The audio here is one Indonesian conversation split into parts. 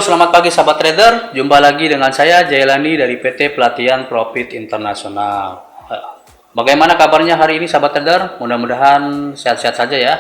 Halo, selamat pagi sahabat trader. Jumpa lagi dengan saya Jailani dari PT Pelatihan Profit Internasional. Bagaimana kabarnya hari ini sahabat trader? Mudah-mudahan sehat-sehat saja ya.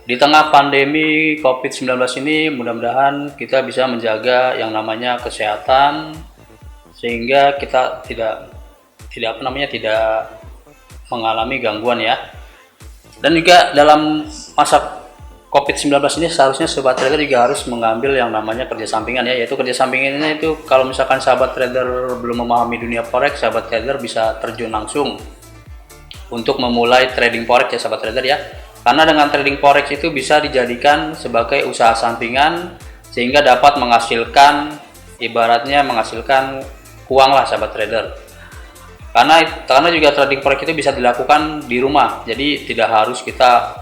Di tengah pandemi COVID-19 ini, mudah-mudahan kita bisa menjaga yang namanya kesehatan sehingga kita tidak mengalami gangguan ya. Dan juga dalam masa COVID-19 ini seharusnya sahabat trader juga harus mengambil yang namanya kerja sampingan ya, yaitu kerja sampingannya itu kalau misalkan sahabat trader belum memahami dunia forex, sahabat trader bisa terjun langsung untuk memulai trading forex ya sahabat trader ya. Karena dengan trading forex itu bisa dijadikan sebagai usaha sampingan sehingga dapat menghasilkan, ibaratnya menghasilkan uang lah sahabat trader. Karena juga trading forex itu bisa dilakukan di rumah, jadi tidak harus kita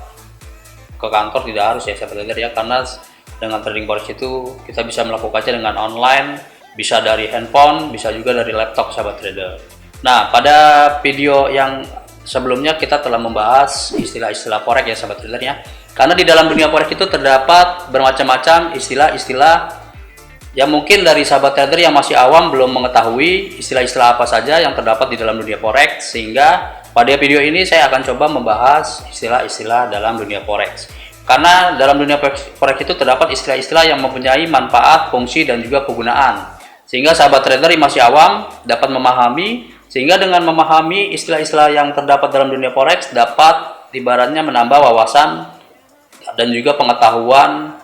ke kantor, tidak harus ya sahabat trader ya, karena dengan trading forex itu kita bisa melakukannya dengan online, bisa dari handphone, bisa juga dari laptop sahabat trader. Nah, pada video yang sebelumnya kita telah membahas istilah-istilah forex ya sahabat trader ya, karena di dalam dunia forex itu terdapat bermacam-macam istilah-istilah yang mungkin dari sahabat trader yang masih awam belum mengetahui istilah-istilah apa saja yang terdapat di dalam dunia forex, sehingga pada video ini saya akan coba membahas istilah-istilah dalam dunia forex. Karena dalam dunia forex itu terdapat istilah-istilah yang mempunyai manfaat, fungsi, dan juga kegunaan. Sehingga sahabat trader yang masih awam dapat memahami, sehingga dengan memahami istilah-istilah yang terdapat dalam dunia forex dapat ibaratnya menambah wawasan dan juga pengetahuan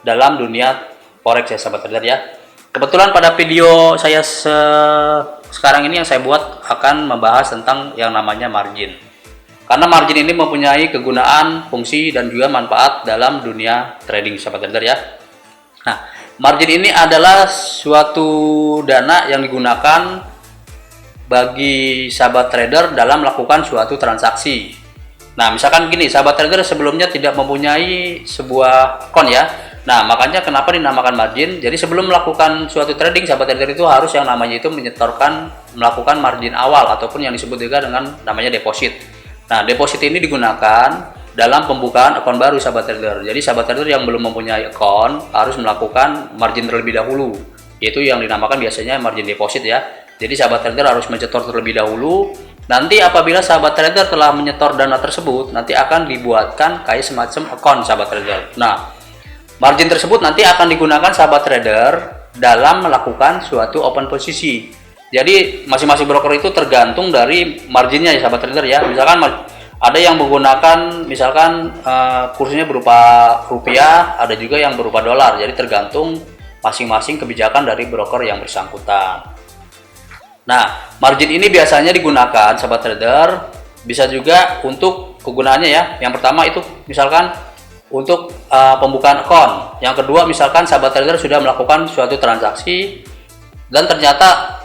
dalam dunia forex ya sahabat trader ya. Kebetulan pada video saya sekarang ini yang saya buat akan membahas tentang yang namanya margin. Karena margin ini mempunyai kegunaan, fungsi, dan juga manfaat dalam dunia trading sahabat trader ya. Nah, margin ini adalah suatu dana yang digunakan bagi sahabat trader dalam melakukan suatu transaksi. Nah, misalkan gini, sahabat trader sebelumnya tidak mempunyai sebuah akun ya. Nah, makanya kenapa dinamakan margin? Jadi sebelum melakukan suatu trading, sahabat trader itu harus yang namanya itu melakukan margin awal ataupun yang disebut juga dengan namanya deposit. Nah, deposit ini digunakan dalam pembukaan akun baru sahabat trader. Jadi sahabat trader yang belum mempunyai akun harus melakukan margin terlebih dahulu, yaitu yang dinamakan biasanya margin deposit ya. Jadi sahabat trader harus menyetor terlebih dahulu. Nanti apabila sahabat trader telah menyetor dana tersebut, nanti akan dibuatkan kayak semacam akun sahabat trader. Nah, margin tersebut nanti akan digunakan sahabat trader dalam melakukan suatu open posisi. Jadi masing-masing broker itu tergantung dari marginnya ya sahabat trader ya. Misalkan ada yang menggunakan misalkan kursinya berupa rupiah, ada juga yang berupa dolar. Jadi tergantung masing-masing kebijakan dari broker yang bersangkutan. Nah, margin ini biasanya digunakan sahabat trader bisa juga untuk kegunaannya ya. Yang pertama itu misalkan untuk pembukaan akun. Yang kedua misalkan sahabat trader sudah melakukan suatu transaksi dan ternyata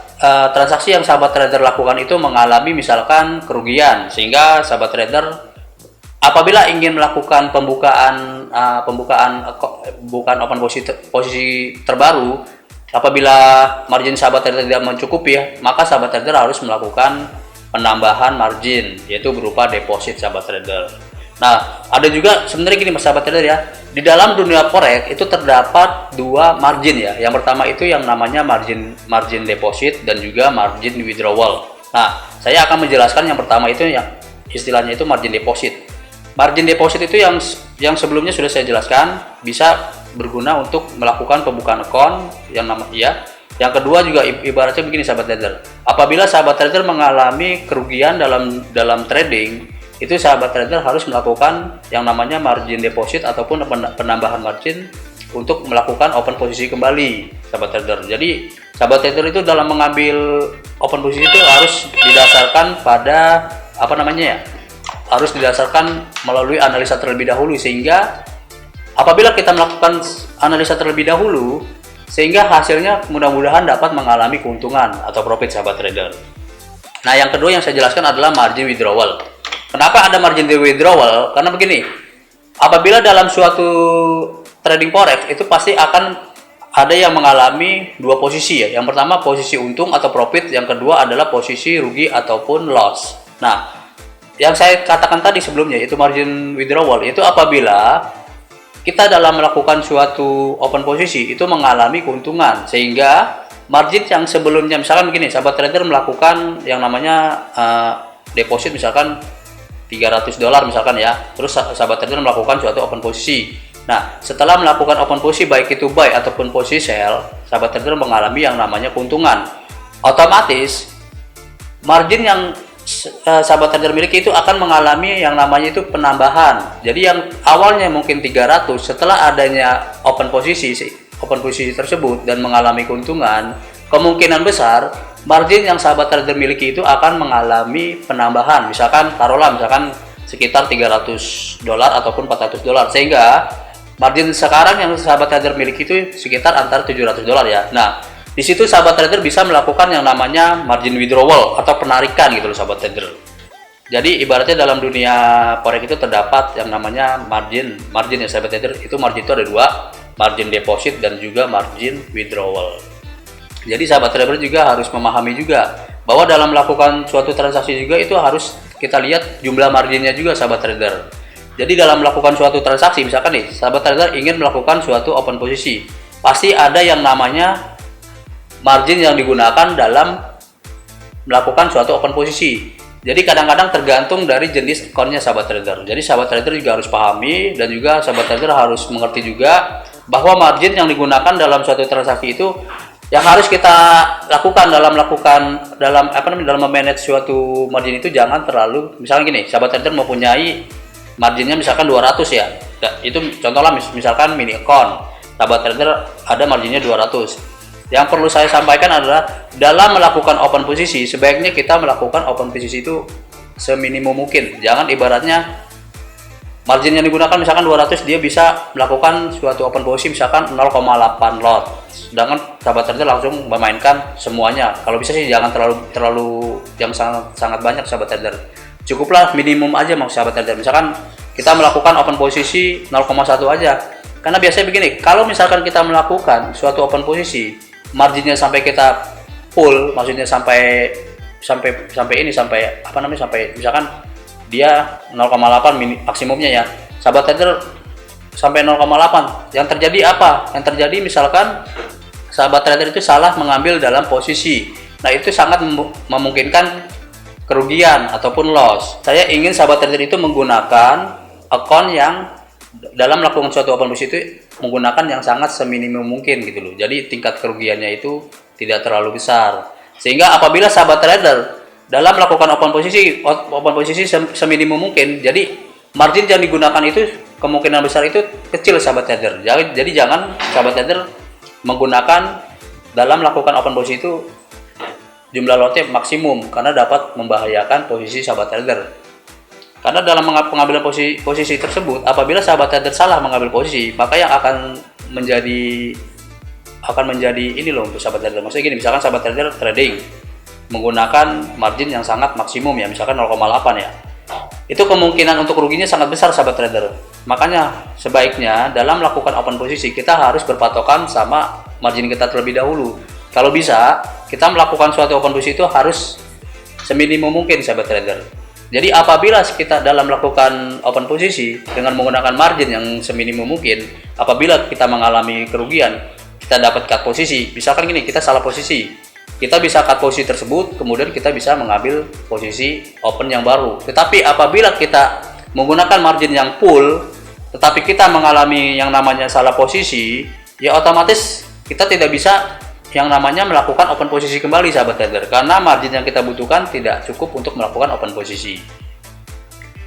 transaksi yang sahabat trader lakukan itu mengalami misalkan kerugian, sehingga sahabat trader apabila ingin melakukan pembukaan open posisi terbaru, apabila margin sahabat trader tidak mencukupi ya, maka sahabat trader harus melakukan penambahan margin, yaitu berupa deposit sahabat trader. Nah, ada juga sebenarnya gini sahabat trader ya, di dalam dunia forex itu terdapat dua margin ya. Yang pertama itu yang namanya margin deposit dan juga margin withdrawal. Nah, saya akan menjelaskan yang pertama itu yang istilahnya itu margin deposit. Margin deposit itu yang sebelumnya sudah saya jelaskan, bisa berguna untuk melakukan pembukaan akun yang namanya ya. Yang kedua juga ibaratnya begini sahabat trader. Apabila sahabat trader mengalami kerugian dalam trading, itu sahabat trader harus melakukan yang namanya margin deposit ataupun penambahan margin untuk melakukan open posisi kembali sahabat trader. Jadi sahabat trader itu dalam mengambil open posisi itu harus didasarkan pada harus didasarkan melalui analisa terlebih dahulu, sehingga apabila kita melakukan analisa terlebih dahulu sehingga hasilnya mudah-mudahan dapat mengalami keuntungan atau profit sahabat trader. Nah, yang kedua yang saya jelaskan adalah margin withdrawal. Kenapa ada margin withdrawal? Karena begini, apabila dalam suatu trading forex itu pasti akan ada yang mengalami dua posisi ya. Yang pertama posisi untung atau profit, yang kedua adalah posisi rugi ataupun loss. Nah, yang saya katakan tadi sebelumnya itu margin withdrawal itu apabila kita dalam melakukan suatu open posisi itu mengalami keuntungan, sehingga margin yang sebelumnya, misalkan begini, sahabat trader melakukan yang namanya deposit misalkan $300 misalkan ya, terus sahabat trader melakukan suatu open posisi. Nah, setelah melakukan open posisi baik itu buy ataupun posisi sell, sahabat trader mengalami yang namanya keuntungan. Otomatis margin yang sahabat trader miliki itu akan mengalami yang namanya itu penambahan. Jadi yang awalnya mungkin 300, setelah adanya open posisi tersebut dan mengalami keuntungan, kemungkinan besar margin yang sahabat trader miliki itu akan mengalami penambahan. Misalkan taruhlah sekitar $300 ataupun $400, sehingga margin sekarang yang sahabat trader miliki itu sekitar antara $700 ya. Nah, di situ sahabat trader bisa melakukan yang namanya margin withdrawal atau penarikan gitu loh sahabat trader. Jadi ibaratnya dalam dunia forex itu terdapat yang namanya margin ya sahabat trader. Itu margin itu ada dua, margin deposit dan juga margin withdrawal. Jadi sahabat trader juga harus memahami juga bahwa dalam melakukan suatu transaksi juga itu harus kita lihat jumlah marginnya juga sahabat trader. Jadi dalam melakukan suatu transaksi, misalkan nih sahabat trader ingin melakukan suatu open posisi, pasti ada yang namanya margin yang digunakan dalam melakukan suatu open posisi. Jadi kadang-kadang tergantung dari jenis akunnya sahabat trader. Jadi sahabat trader juga harus pahami, dan juga sahabat trader harus mengerti juga bahwa margin yang digunakan dalam suatu transaksi itu yang harus kita lakukan dalam memanage suatu margin itu jangan terlalu, misalkan gini, sahabat trader mempunyai marginnya misalkan 200 ya. Itu contohnya misalkan mini account, sahabat trader ada marginnya 200. Yang perlu saya sampaikan adalah dalam melakukan open posisi sebaiknya kita melakukan open posisi itu seminimum mungkin. Jangan ibaratnya margin yang digunakan misalkan 200, dia bisa melakukan suatu open posisi misalkan 0,8 lot. Sedangkan sahabat trader langsung memainkan semuanya. Kalau bisa sih jangan terlalu yang sangat banyak sahabat trader. Cukuplah minimum aja sahabat trader. Misalkan kita melakukan open posisi 0,1 aja. Karena biasanya begini, kalau misalkan kita melakukan suatu open posisi marginnya sampai kita full, maksudnya sampai misalkan dia 0,8 maksimumnya ya sahabat trader, sampai 0,8, yang terjadi apa? Yang terjadi misalkan sahabat trader itu salah mengambil dalam posisi. Nah, itu sangat memungkinkan kerugian ataupun loss. Saya ingin sahabat trader itu menggunakan akun yang dalam melakukan suatu open posisi itu menggunakan yang sangat seminimum mungkin gitu loh. Jadi tingkat kerugiannya itu tidak terlalu besar. Sehingga apabila sahabat trader dalam melakukan open posisi seminimum mungkin, jadi margin yang digunakan itu kemungkinan besar itu kecil sahabat trader. Jadi jangan sahabat trader menggunakan dalam melakukan open posisi itu jumlah lotnya maksimum, karena dapat membahayakan posisi sahabat trader. Karena dalam pengambilan posisi tersebut, apabila sahabat trader salah mengambil posisi, maka yang akan menjadi ini loh untuk sahabat trader. Maksudnya gini, misalkan sahabat trader trading menggunakan margin yang sangat maksimum ya, misalkan 0,8 ya. Itu kemungkinan untuk ruginya sangat besar sahabat trader. Makanya sebaiknya dalam melakukan open posisi kita harus berpatokan sama margin kita terlebih dahulu. Kalau bisa, kita melakukan suatu open posisi itu harus seminimum mungkin sahabat trader. Jadi apabila kita dalam melakukan open posisi dengan menggunakan margin yang seminimum mungkin, apabila kita mengalami kerugian, kita dapat cut posisi. Misalkan gini, kita salah posisi, kita bisa cut posisi tersebut, kemudian kita bisa mengambil posisi open yang baru. Tetapi apabila kita menggunakan margin yang full, tetapi kita mengalami yang namanya salah posisi, ya otomatis kita tidak bisa yang namanya melakukan open posisi kembali sahabat trader, karena margin yang kita butuhkan tidak cukup untuk melakukan open posisi.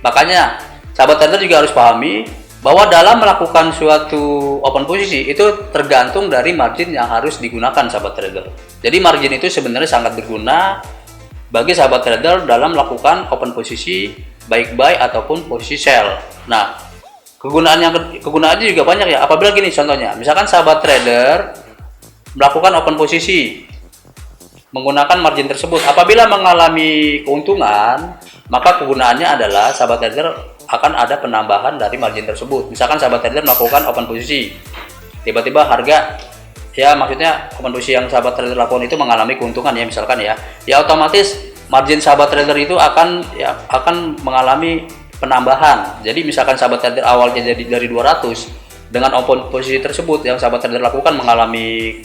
Makanya sahabat trader juga harus pahami bahwa dalam melakukan suatu open posisi itu tergantung dari margin yang harus digunakan sahabat trader. Jadi margin itu sebenarnya sangat berguna bagi sahabat trader dalam melakukan open posisi baik buy ataupun posisi sell. Nah, kegunaannya juga banyak ya. Apabila gini contohnya, misalkan sahabat trader melakukan open posisi menggunakan margin tersebut, apabila mengalami keuntungan, maka kegunaannya adalah sahabat trader akan ada penambahan dari margin tersebut. Misalkan sahabat trader melakukan open posisi, tiba-tiba harga, ya maksudnya open posisi yang sahabat trader lakukan itu mengalami keuntungan ya, misalkan ya otomatis margin sahabat trader itu akan mengalami penambahan. Jadi misalkan sahabat trader awalnya jadi dari 200, dengan open posisi tersebut yang sahabat trader lakukan mengalami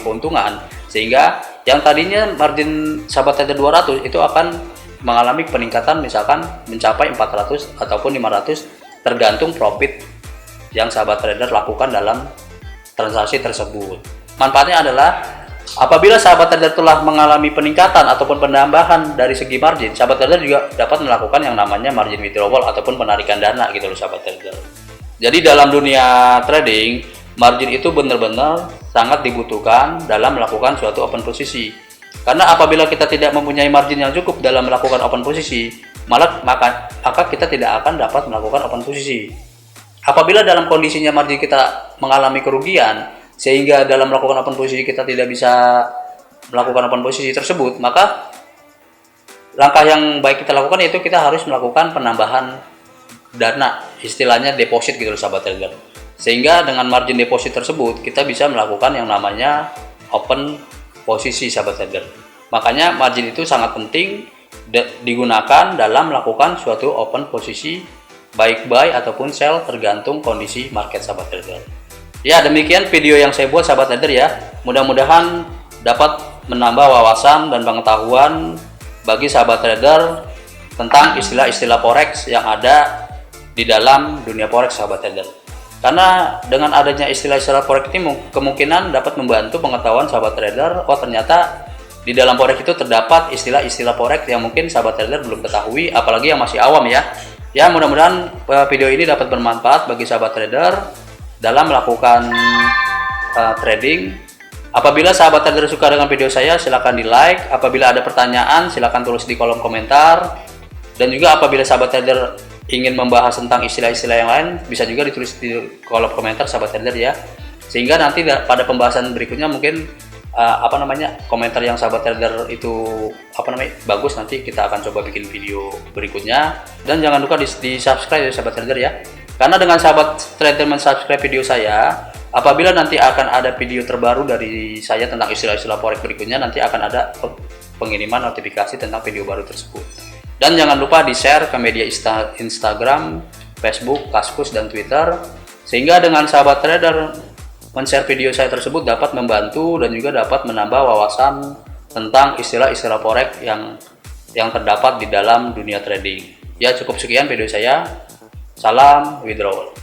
keuntungan, sehingga yang tadinya margin sahabat trader 200 itu akan mengalami peningkatan misalkan mencapai 400 ataupun 500 tergantung profit yang sahabat trader lakukan dalam transaksi tersebut. Manfaatnya adalah apabila sahabat trader telah mengalami peningkatan ataupun penambahan dari segi margin, sahabat trader juga dapat melakukan yang namanya margin withdrawal ataupun penarikan dana gitu loh sahabat trader. Jadi dalam dunia trading, margin itu benar-benar sangat dibutuhkan dalam melakukan suatu open posisi. Karena apabila kita tidak mempunyai margin yang cukup dalam melakukan open posisi, maka kita tidak akan dapat melakukan open posisi. Apabila dalam kondisinya margin kita mengalami kerugian, sehingga dalam melakukan open posisi kita tidak bisa melakukan open posisi tersebut, maka langkah yang baik kita lakukan yaitu kita harus melakukan penambahan dana, istilahnya deposit gitu loh sahabat trader. Sehingga dengan margin deposit tersebut kita bisa melakukan yang namanya open posisi sahabat trader. Makanya margin itu sangat penting digunakan dalam melakukan suatu open posisi, baik buy ataupun sell tergantung kondisi market sahabat trader. Ya, demikian video yang saya buat sahabat trader ya. Mudah-mudahan dapat menambah wawasan dan pengetahuan bagi sahabat trader tentang istilah-istilah forex yang ada di dalam dunia forex sahabat trader. Karena dengan adanya istilah-istilah forex ini kemungkinan dapat membantu pengetahuan sahabat trader, oh ternyata di dalam forex itu terdapat istilah-istilah forex yang mungkin sahabat trader belum ketahui, apalagi yang masih awam ya. Ya, mudah-mudahan video ini dapat bermanfaat bagi sahabat trader dalam melakukan trading. Apabila sahabat trader suka dengan video saya, silahkan di like. Apabila ada pertanyaan, silahkan tulis di kolom komentar. Dan juga apabila sahabat trader ingin membahas tentang istilah-istilah yang lain, bisa juga ditulis di kolom komentar sahabat trader ya. Sehingga nanti pada pembahasan berikutnya mungkin komentar yang sahabat trader itu bagus, nanti kita akan coba bikin video berikutnya. Dan jangan lupa di subscribe ya sahabat trader ya. Karena dengan sahabat trader mensubscribe video saya, apabila nanti akan ada video terbaru dari saya tentang istilah-istilah forex berikutnya, nanti akan ada pengiriman notifikasi tentang video baru tersebut. Dan jangan lupa di-share ke media Instagram, Facebook, Kaskus, dan Twitter, sehingga dengan sahabat trader men-share video saya tersebut dapat membantu dan juga dapat menambah wawasan tentang istilah-istilah forex yang terdapat di dalam dunia trading. Ya, cukup sekian video saya. Salam withdrawal.